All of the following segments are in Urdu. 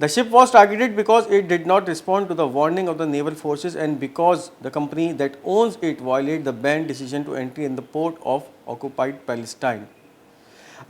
The ship was targeted because it did not respond to the warning of the naval forces and because the company that owns it violated the banned decision to entry in the port of occupied Palestine.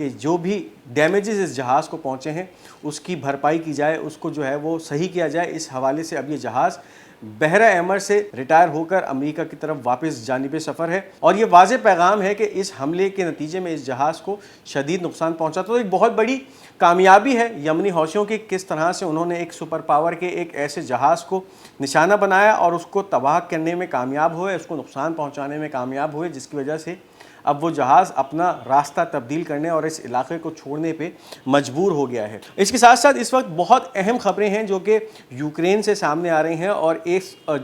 کہ جو بھی ڈیمیجز اس جہاز کو پہنچے ہیں اس کی بھرپائی کی جائے، اس کو جو ہے وہ صحیح کیا جائے۔ اس حوالے سے اب یہ جہاز بحرہ احمر سے ریٹائر ہو کر امریکہ کی طرف واپس جانب سفر ہے، اور یہ واضح پیغام ہے کہ اس حملے کے نتیجے میں اس جہاز کو شدید نقصان پہنچا۔ تو ایک بہت بڑی کامیابی ہے یمنی حوثیوں کی، کس طرح سے انہوں نے ایک سپر پاور کے ایک ایسے جہاز کو نشانہ بنایا اور اس کو تباہ کرنے میں کامیاب ہوئے، اس کو نقصان پہنچانے میں کامیاب ہوئے، جس کی وجہ سے اب وہ جہاز اپنا راستہ تبدیل کرنے اور اس علاقے کو چھوڑنے پہ مجبور ہو گیا ہے۔ اس کے ساتھ ساتھ اس وقت بہت اہم خبریں ہیں جو کہ یوکرین سے سامنے آ رہی ہیں، اور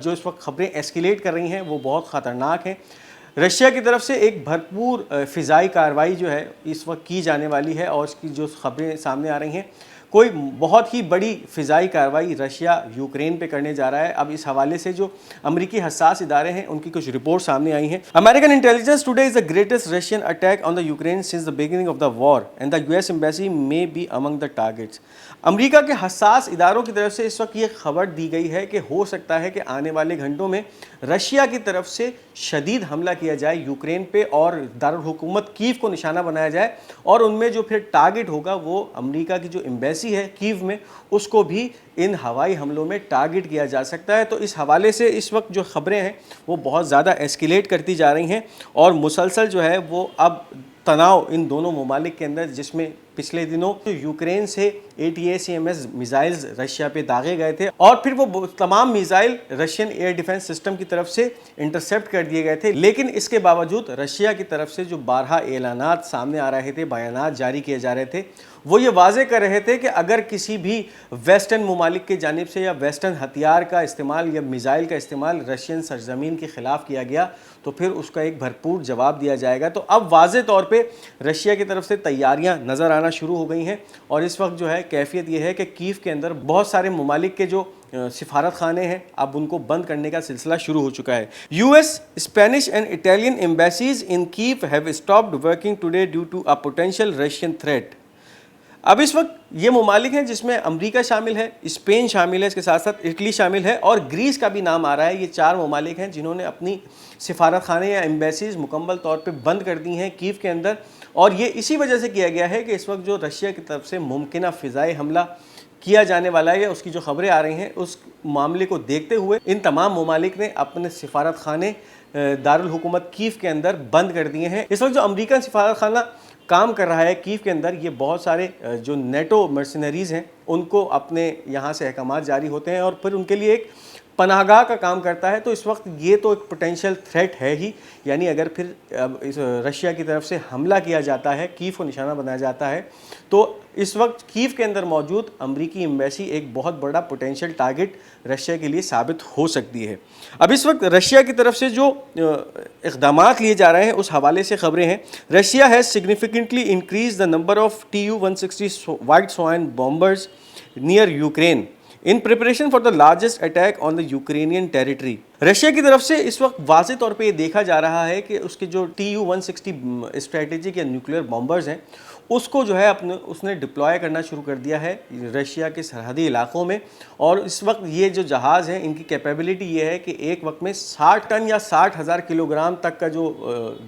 جو اس وقت خبریں ایسکیلیٹ کر رہی ہیں وہ بہت خطرناک ہیں۔ رشیا کی طرف سے ایک بھرپور فضائی کارروائی جو ہے اس وقت کی جانے والی ہے، اور اس کی جو خبریں سامنے آ رہی ہیں، کوئی بہت ہی بڑی فضائی کارروائی رشیا یوکرین پہ کرنے جا رہا ہے۔ اب اس حوالے سے جو امریکی حساس ادارے ہیں ان کی کچھ رپورٹ سامنے آئی ہیں۔ American intelligence today is the greatest Russian attack on the Ukraine since the beginning of the war and the US embassy may be among the targets. امریکہ کے حساس اداروں کی طرف سے اس وقت یہ خبر دی گئی ہے کہ ہو سکتا ہے کہ آنے والے گھنٹوں میں رشیا کی طرف سے شدید حملہ کیا جائے یوکرین پہ، اور دارالحکومت کیو کو نشانہ بنایا جائے، اور ان میں جو پھر ٹارگٹ ہوگا وہ امریکہ کی جو ایمبیسی ہے کیو میں، اس کو بھی ان ہوائی حملوں میں ٹارگٹ کیا جا سکتا ہے۔ تو اس حوالے سے اس وقت جو خبریں ہیں وہ بہت زیادہ ایسکیلیٹ کرتی جا رہی ہیں، اور مسلسل جو ہے وہ اب تناؤ ان دونوں ممالک کے اندر، جس میں پچھلے دنوں یوکرین سے ATACMS میزائلز رشیا پہ داغے گئے تھے، اور پھر وہ تمام missile Russian air defence system کی طرف سے انٹرسیپٹ کر دیے گئے تھے، لیکن اس کے باوجود رشیا کی طرف سے جو بارہا اعلانات سامنے آ رہے تھے، بیانات جاری کیے جا رہے تھے، وہ یہ واضح کر رہے تھے کہ اگر کسی بھی ویسٹرن ممالک کی جانب سے یا ویسٹرن ہتھیار کا استعمال یا میزائل کا استعمال رشین سرزمین کے خلاف کیا گیا تو پھر اس کا ایک بھرپور جواب دیا جائے گا۔ تو اب واضح طور پہ رشیا کی طرف سے تیاریاں نظر آنا شروع ہو گئی ہیں، اور اس وقت جو ہے کیفیت یہ ہے کہ کیو کے اندر بہت سارے ممالک کے جو سفارت خانے ہیں اب ان کو بند کرنے کا سلسلہ شروع ہو چکا ہے۔ US, Spanish and Italian embassies in Kyiv have stopped working today due to a potential Russian threat۔ اب اس وقت یہ ممالک ہیں جس میں امریکہ شامل ہے، اسپین شامل ہے، اس کے ساتھ ساتھ اٹلی شامل ہے، اور گریس کا بھی نام آ رہا ہے۔ یہ 4 ممالک ہیں جنہوں نے اپنی سفارت خانے یا ایمبیسیز مکمل طور پہ بند کر دی ہیں کیو کے اندر، اور یہ اسی وجہ سے کیا گیا ہے کہ اس وقت جو رشیا کی طرف سے ممکنہ فضائی حملہ کیا جانے والا ہے یا اس کی جو خبریں آ رہی ہیں، اس معاملے کو دیکھتے ہوئے ان تمام ممالک نے اپنے سفارت خانے دارالحکومت کیو کے اندر بند کر دیے ہیں۔ اس وقت جو امریکن سفارت خانہ کام کر رہا ہے کیو کے اندر، یہ بہت سارے جو نیٹو مرسنریز ہیں ان کو اپنے یہاں سے احکامات جاری ہوتے ہیں، اور پھر ان کے لیے ایک پناہ گاہ کا کام کرتا ہے۔ تو اس وقت یہ تو ایک پوٹینشیل تھریٹ ہے ہی، یعنی اگر پھر رشیا کی طرف سے حملہ کیا جاتا ہے، کیو کو نشانہ بنایا جاتا ہے، تو اس وقت کیو کے اندر موجود امریکی ایمبیسی ایک بہت بڑا پوٹینشیل ٹارگٹ رشیا کے لیے ثابت ہو سکتی ہے۔ اب اس وقت رشیا کی طرف سے جو اقدامات لیے جا رہے ہیں اس حوالے سے خبریں ہیں۔ Russia has significantly increase the number of Tu-160 white swine bombers near Ukraine in preparation for the largest attack on the Ukrainian territory۔ Russia کی طرف سے اس وقت واضح طور پہ یہ دیکھا جا رہا ہے کہ اس کے جو Tu-160 اسٹریٹجک یا نیوکلیئر بامبرز ہیں اس کو جو ہے اس نے ڈپلوائے کرنا شروع کر دیا ہے رشیا کے سرحدی علاقوں میں، اور اس وقت یہ جو جہاز ہیں ان کی کیپیبلٹی یہ ہے کہ ایک وقت میں 60 ٹن یا 60,000 کلو گرام تک کا جو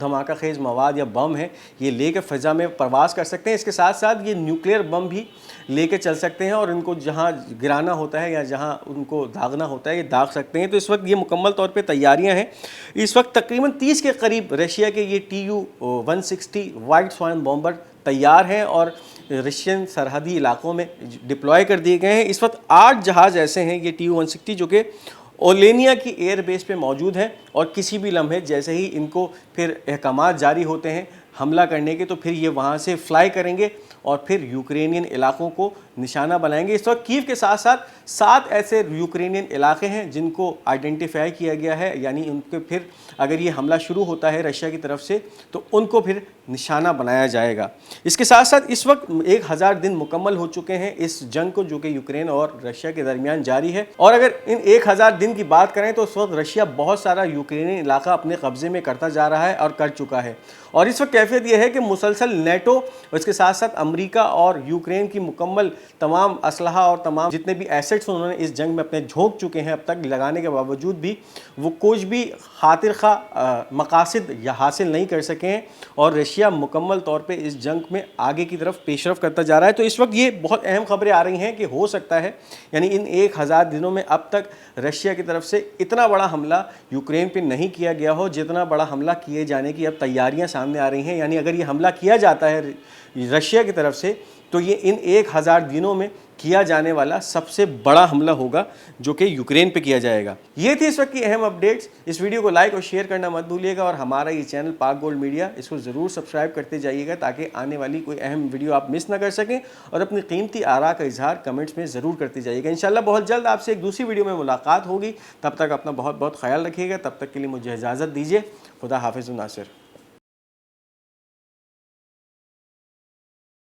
دھماکہ خیز مواد یا بم ہے یہ لے کے فضا میں پرواز کر سکتے ہیں۔ اس کے ساتھ ساتھ یہ نیوکلیئر بم بھی لے کے چل سکتے ہیں، اور ان کو جہاں گرانا ہوتا ہے یا جہاں ان کو داغنا ہوتا ہے یہ داغ سکتے ہیں۔ تو اس وقت یہ مکمل طور پہ تیاریاں ہیں۔ اس وقت تقریباً 30 کے قریب رشیا کے یہ Tu-160 وائٹ سوائن بامبر تیار ہیں اور رشین سرحدی علاقوں میں ڈپلوائے کر دیے گئے ہیں۔ اس وقت 8 جہاز ایسے ہیں یہ Tu-160 جو کہ اولینیا کی ایئر بیس پہ موجود ہیں، اور کسی بھی لمحے جیسے ہی ان کو پھر احکامات جاری ہوتے ہیں حملہ کرنے کے تو پھر یہ وہاں سے فلائی کریں گے اور پھر یوکرینین علاقوں کو نشانہ بنائیں گے۔ اس وقت کیو کے ساتھ ساتھ 7 ایسے یوکرینین علاقے ہیں جن کو آئیڈینٹیفائی کیا گیا ہے، یعنی ان کے پھر اگر یہ حملہ شروع ہوتا ہے رشیا کی طرف سے تو ان کو پھر نشانہ بنایا جائے گا۔ اس کے ساتھ ساتھ اس وقت 1000 دن مکمل ہو چکے ہیں اس جنگ کو جو کہ یوکرین اور رشیا کے درمیان جاری ہے، اور اگر ان 1000 دن کی بات کریں تو اس وقت رشیا بہت سارا یوکرینین علاقہ اپنے قبضے میں کرتا جا رہا ہے اور کر چکا ہے، اور اس وقت کیفیت یہ ہے کہ مسلسل نیٹو اور اس کے ساتھ ساتھ امریکہ اور یوکرین کی مکمل تمام اسلحہ اور تمام جتنے بھی ایسٹس انہوں نے اس جنگ میں اپنے جھونک چکے ہیں اب تک لگانے کے باوجود بھی وہ کچھ بھی خاطر خواہ مقاصد یا حاصل نہیں کر سکے ہیں اور رشیا مکمل طور پہ اس جنگ میں آگے کی طرف پیش رفت کرتا جا رہا ہے۔ تو اس وقت یہ بہت اہم خبریں آ رہی ہیں کہ ہو سکتا ہے یعنی ان 1000 دنوں میں اب تک رشیا کی طرف سے اتنا بڑا حملہ یوکرین پہ نہیں کیا گیا ہو جتنا بڑا حملہ کیے جانے کی اب تیاریاں سامنے آ رہی ہیں۔ یعنی اگر یہ حملہ کیا جاتا ہے رشیا کی طرف سے تو یہ ان 1000 دنوں میں کیا جانے والا سب سے بڑا حملہ ہوگا جو کہ یوکرین پہ کیا جائے گا۔ یہ تھی اس وقت کی اہم اپڈیٹس۔ اس ویڈیو کو لائک اور شیئر کرنا مت بھولیے گا اور ہمارا یہ چینل پاک گولڈ میڈیا اس کو ضرور سبسکرائب کرتے جائیے گا تاکہ آنے والی کوئی اہم ویڈیو آپ مس نہ کر سکیں، اور اپنی قیمتی آراء کا اظہار کمنٹس میں ضرور کرتے جائیے گا۔ انشاءاللہ بہت جلد آپ سے ایک دوسری ویڈیو میں ملاقات ہوگی، تب تک اپنا بہت بہت خیال رکھیے گا۔ تب تک کے لیے مجھے اجازت دیجیے۔ خدا حافظ الناصر۔